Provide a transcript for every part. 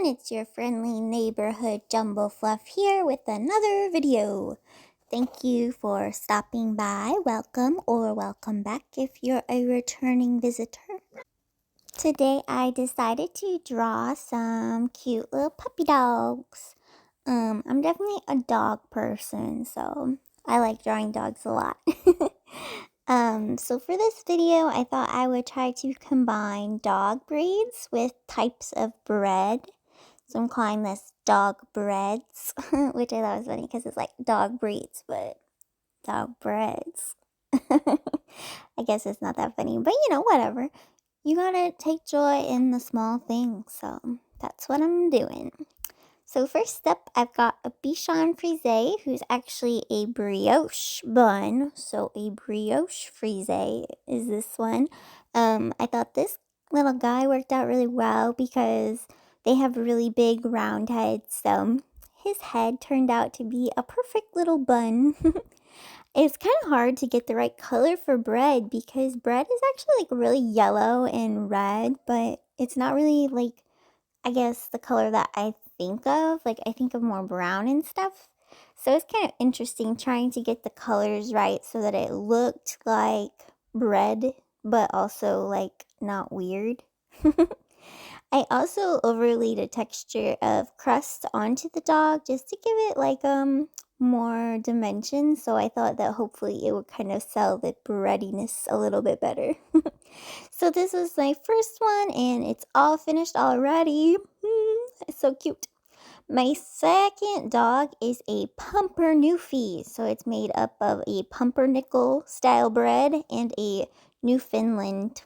everyone, it's your friendly neighborhood Jumbo Fluff here with another video. Thank you for stopping by. Welcome or welcome back if you're a returning visitor. Today I decided to draw some cute little puppy dogs. I'm definitely a dog person, so I like drawing dogs a lot. So for this video, I thought I would try to combine dog breeds with types of bread. So I'm calling this dog breads, which I thought was funny because it's like dog breeds, but dog breads. I guess it's not that funny, but whatever. You gotta take joy in the small things, so that's what I'm doing. So first up, I've got a Bichon Frise, who's actually a brioche bun. So a brioche frise is this one. I thought this little guy worked out really well because they have really big round heads. So his head turned out to be a perfect little bun. It's kind of hard to get the right color for bread because bread is actually like really yellow and red, but it's not really like, I guess, the color that I think of. Like, I think of more brown and stuff. So it's kind of interesting trying to get the colors right so that it looked like bread, but also like not weird. I also overlaid a texture of crust onto the dog just to give it like more dimension. So I thought that hopefully it would kind of sell the breadiness a little bit better. So this was my first one and it's all finished already. It's so cute. My second dog is a pumpernickel. So it's made up of a pumpernickel style bread and a Newfoundland,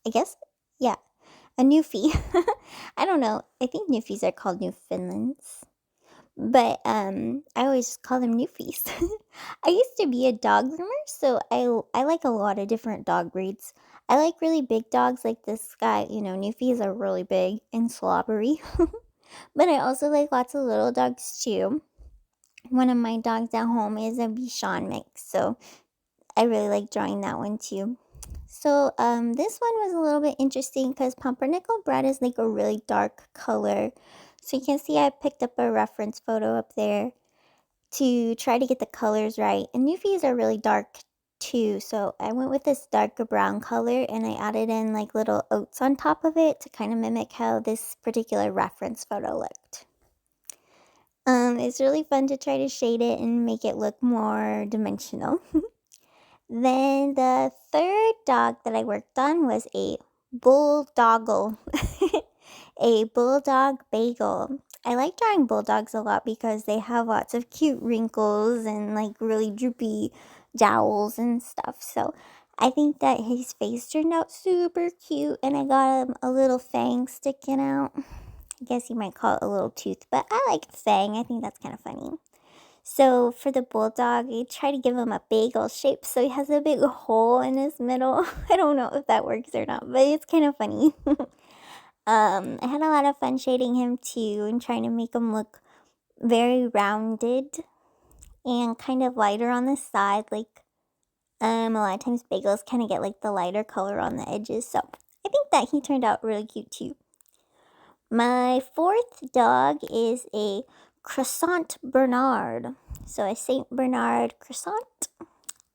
I guess. Yeah, a Newfie. I don't know. I think Newfies are called Newfoundlands. But I always just call them Newfies. I used to be a dog groomer, so I like a lot of different dog breeds. I like really big dogs like this guy. Newfies are really big and slobbery. But I also like lots of little dogs too. One of my dogs at home is a Bichon mix, so I really like drawing that one too. So this one was a little bit interesting because pumpernickel bread is like a really dark color. So you can see I picked up a reference photo up there to try to get the colors right. And Newfies are really dark too, so I went with this darker brown color and I added in like little oats on top of it to kind of mimic how this particular reference photo looked. It's really fun to try to shade it and make it look more dimensional. Then the third dog that I worked on was a bulldoggle, a bulldog bagel. I like drawing bulldogs a lot because they have lots of cute wrinkles and like really droopy jowls and stuff. So I think that his face turned out super cute and I got him a little fang sticking out. I guess you might call it a little tooth, but I like fang. I think that's kind of funny. So for the bulldog, I try to give him a bagel shape so he has a big hole in his middle. I don't know if that works or not, but it's kind of funny. I had a lot of fun shading him too and trying to make him look very rounded and kind of lighter on the side. Like a lot of times bagels kind of get like the lighter color on the edges. So I think that he turned out really cute too. My fourth dog is a croissant Bernard. So a Saint Bernard croissant.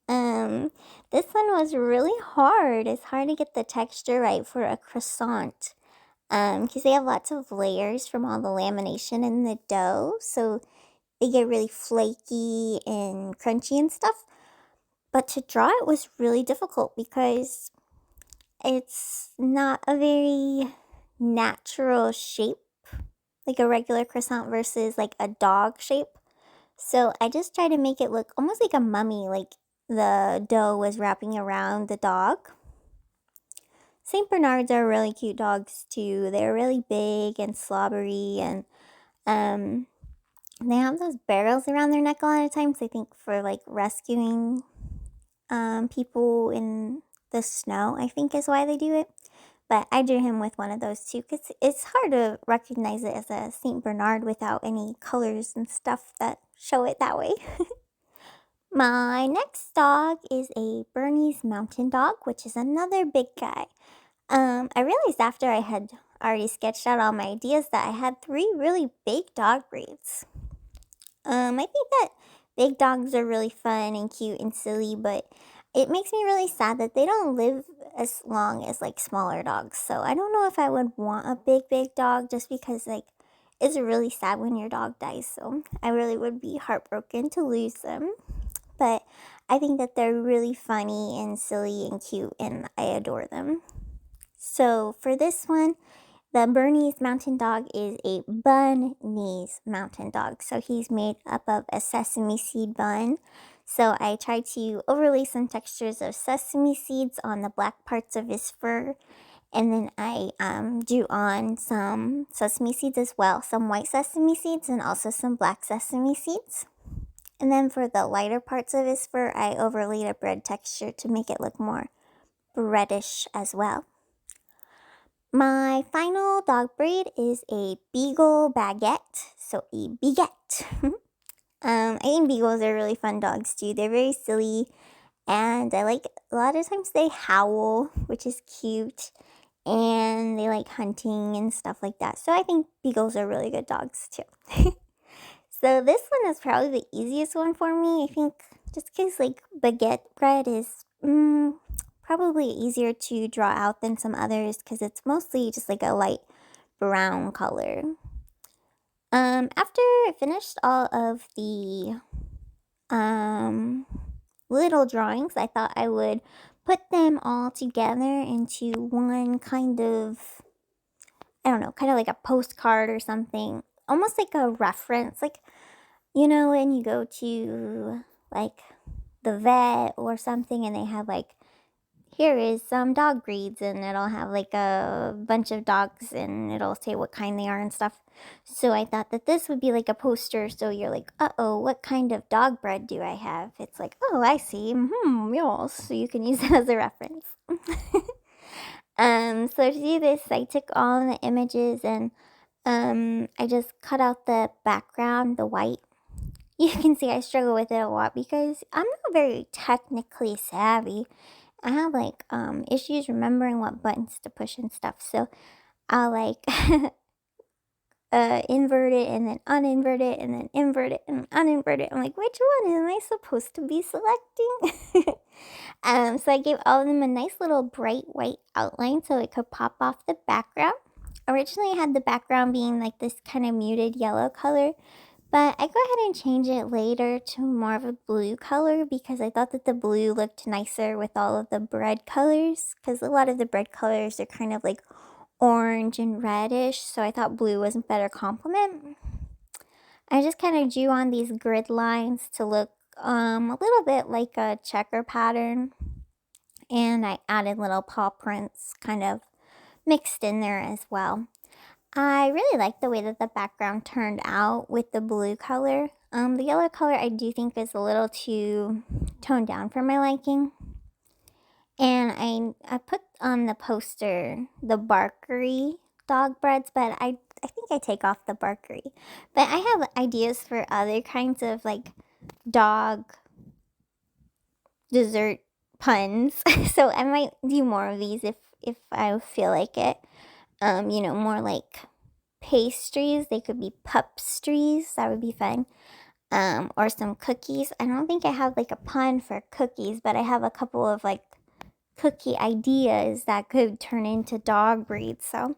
This one was really hard. It's hard to get the texture right for a croissant. Because they have lots of layers from all the lamination in the dough. So they get really flaky and crunchy and stuff. But to draw it was really difficult because it's not a very natural shape, like a regular croissant versus like a dog shape. So I just tried to make it look almost like a mummy, like the dough was wrapping around the dog. St. Bernards are really cute dogs too. They're really big and slobbery and they have those barrels around their neck a lot of times, I think for like rescuing people in the snow, I think is why they do it. But I drew him with one of those too because it's hard to recognize it as a St. Bernard without any colors and stuff that show it that way. My next dog is a Bernese Mountain Dog, which is another big guy. I realized after I had already sketched out all my ideas that I had 3 really big dog breeds. I think that big dogs are really fun and cute and silly, but it makes me really sad that they don't live as long as like smaller dogs. So I don't know if I would want a big dog, just because like it's really sad when your dog dies. So I really would be heartbroken to lose them. But I think that they're really funny and silly and cute, and I adore them. So for this one, the Bernese Mountain Dog is a Bunese Mountain Dog. So he's made up of a sesame seed bun. So I tried to overlay some textures of sesame seeds on the black parts of his fur. And then I drew on some sesame seeds as well. Some white sesame seeds and also some black sesame seeds. And then for the lighter parts of his fur, I overlaid a bread texture to make it look more breadish as well. My final dog breed is a Beagle Baguette, so a Beaguette. I think Beagles are really fun dogs too. They're very silly, and I like a lot of times they howl, which is cute, and they like hunting and stuff like that. So I think Beagles are really good dogs too. So this one is probably the easiest one for me. I think just because like baguette bread is probably easier to draw out than some others, because it's mostly just like a light brown color. After I finished all of the little drawings, I thought I would put them all together into one kind of, I don't know, kind of like a postcard or something, almost like a reference, like, you know, when you go to like the vet or something and they have like, here is some dog breeds, and it'll have like a bunch of dogs and it'll say what kind they are and stuff. So I thought that this would be like a poster, so you're like, uh-oh, what kind of dog breed do I have? It's like, oh, I see, yes, so you can use it as a reference. So to do this, I took all the images and I just cut out the background, the white. You can see I struggle with it a lot because I'm not very technically savvy. I have like issues remembering what buttons to push and stuff. So I'll like invert it and then uninvert it and then invert it and uninvert it. I'm like, which one am I supposed to be selecting? So I gave all of them a nice little bright white outline so it could pop off the background. Originally I had the background being like this kind of muted yellow color, but I go ahead and change it later to more of a blue color because I thought that the blue looked nicer with all of the bread colors, because a lot of the bread colors are kind of like orange and reddish, so I thought blue was a better complement. I just kind of drew on these grid lines to look a little bit like a checker pattern, and I added little paw prints kind of mixed in there as well. I really like the way that the background turned out with the blue color. The yellow color I do think is a little too toned down for my liking. And I put on the poster the Barkery dog breads, but I think I take off the Barkery. But I have ideas for other kinds of like dog dessert puns. So I might do more of these if I feel like it. You know, more like pastries. They could be pupstries. That would be fun. Or some cookies. I don't think I have like a pun for cookies, but I have a couple of like cookie ideas that could turn into dog breeds. So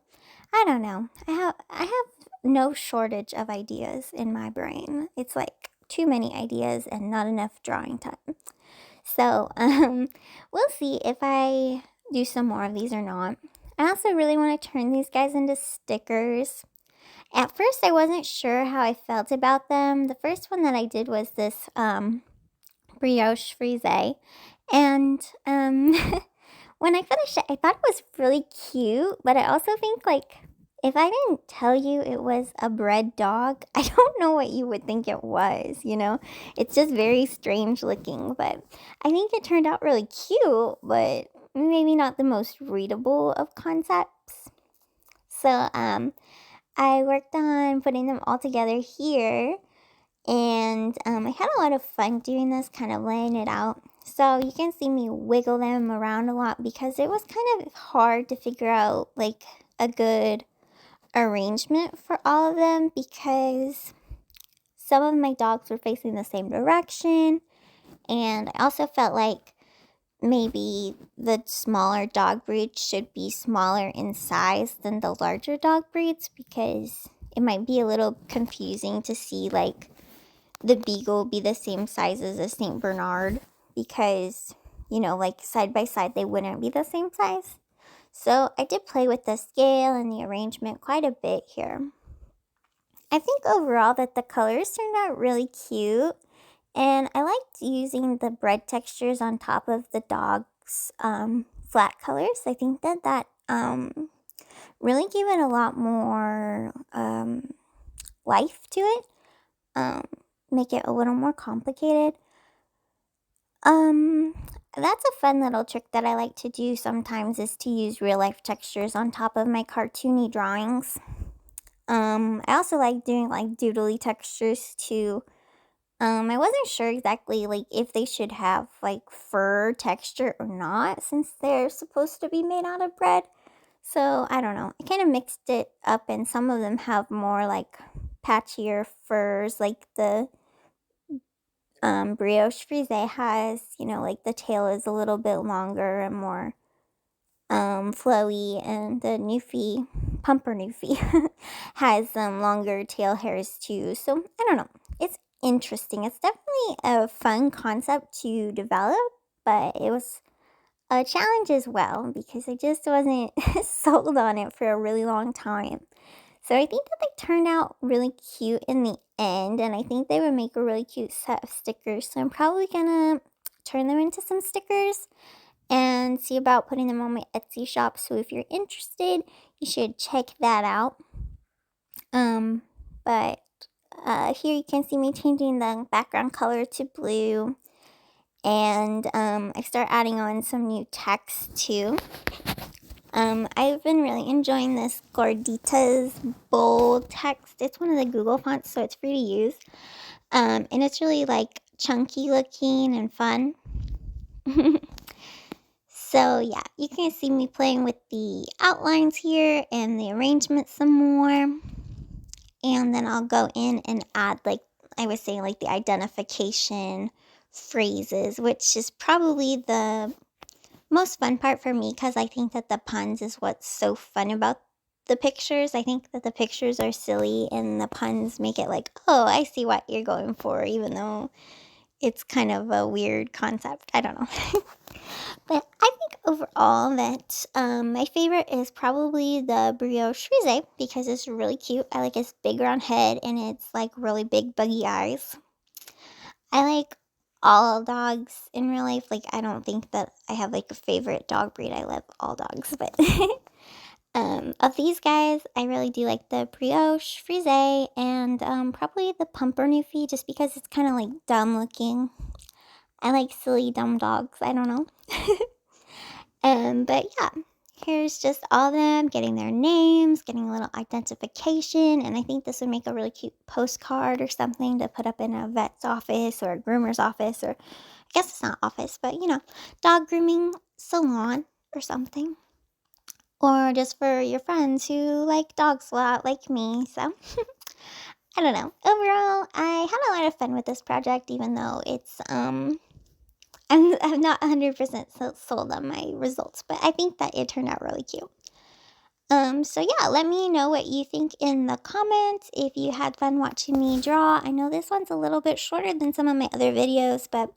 I don't know. I have no shortage of ideas in my brain. It's like too many ideas and not enough drawing time. So we'll see if I do some more of these or not. I also really want to turn these guys into stickers. At first, I wasn't sure how I felt about them. The first one that I did was this brioche frise. And when I finished it, I thought it was really cute. But I also think, like, if I didn't tell you it was a bread dog, I don't know what you would think it was, you know? It's just very strange looking. But I think it turned out really cute, but maybe not the most readable of concepts. So, I worked on putting them all together here, and I had a lot of fun doing this, kind of laying it out. So you can see me wiggle them around a lot because it was kind of hard to figure out like a good arrangement for all of them because some of my dogs were facing the same direction, and I also felt like maybe the smaller dog breeds should be smaller in size than the larger dog breeds, because it might be a little confusing to see like the Beagle be the same size as a St. Bernard, because, you know, like side by side they wouldn't be the same size. So I did play with the scale and the arrangement quite a bit here. I think overall that the colors turned out really cute, and I liked using the bread textures on top of the dog's flat colors. I think that really gave it a lot more life to it, make it a little more complicated. That's a fun little trick that I like to do sometimes, is to use real life textures on top of my cartoony drawings. I also like doing like doodly textures too. I wasn't sure exactly like if they should have like fur texture or not, since they're supposed to be made out of bread. So I don't know. I kind of mixed it up, and some of them have more like patchier furs, like the brioche frise has, you know, like the tail is a little bit longer and more flowy, and the Newfie, Pumper Newfie, has longer tail hairs too. So I don't know. It's interesting. It's definitely a fun concept to develop, but it was a challenge as well, because I just wasn't sold on it for a really long time. So I think that they turned out really cute in the end, and I think they would make a really cute set of stickers. So I'm probably gonna turn them into some stickers and see about putting them on my Etsy shop. So if you're interested, you should check that out. But here you can see me changing the background color to blue, and I start adding on some new text too. I've been really enjoying this Gorditas bold text. It's one of the Google fonts, so it's free to use. And it's really like chunky looking and fun. So yeah, you can see me playing with the outlines here and the arrangement some more. And then I'll go in and add, like I was saying, like the identification phrases, which is probably the most fun part for me, because I think that the puns is what's so fun about the pictures. I think that the pictures are silly, and the puns make it like, oh, I see what you're going for, even though it's kind of a weird concept. I don't know. But I think overall that my favorite is probably the brioche frise, because it's really cute. I like its big round head, and it's like really big buggy eyes. I like all dogs in real life. Like, I don't think that I have like a favorite dog breed. I love all dogs, but of these guys, I really do like the brioche frise, and probably the Pumper Newfie, just because it's kind of like dumb looking. I like silly dumb dogs. I don't know. But yeah, here's just all of them getting their names, getting a little identification, and I think this would make a really cute postcard or something to put up in a vet's office or a groomer's office, or I guess it's not office, but you know, dog grooming salon or something. Or just for your friends who like dogs a lot, like me. So I don't know. Overall, I had a lot of fun with this project, even though it's I'm not 100% sold on my results, but I think that it turned out really cute. So yeah, let me know what you think in the comments, if you had fun watching me draw. I know this one's a little bit shorter than some of my other videos, but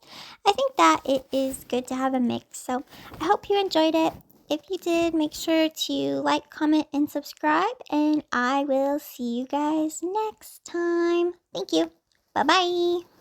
I think that it is good to have a mix. So I hope you enjoyed it. If you did, make sure to like, comment, and subscribe, and I will see you guys next time. Thank you. Bye-bye.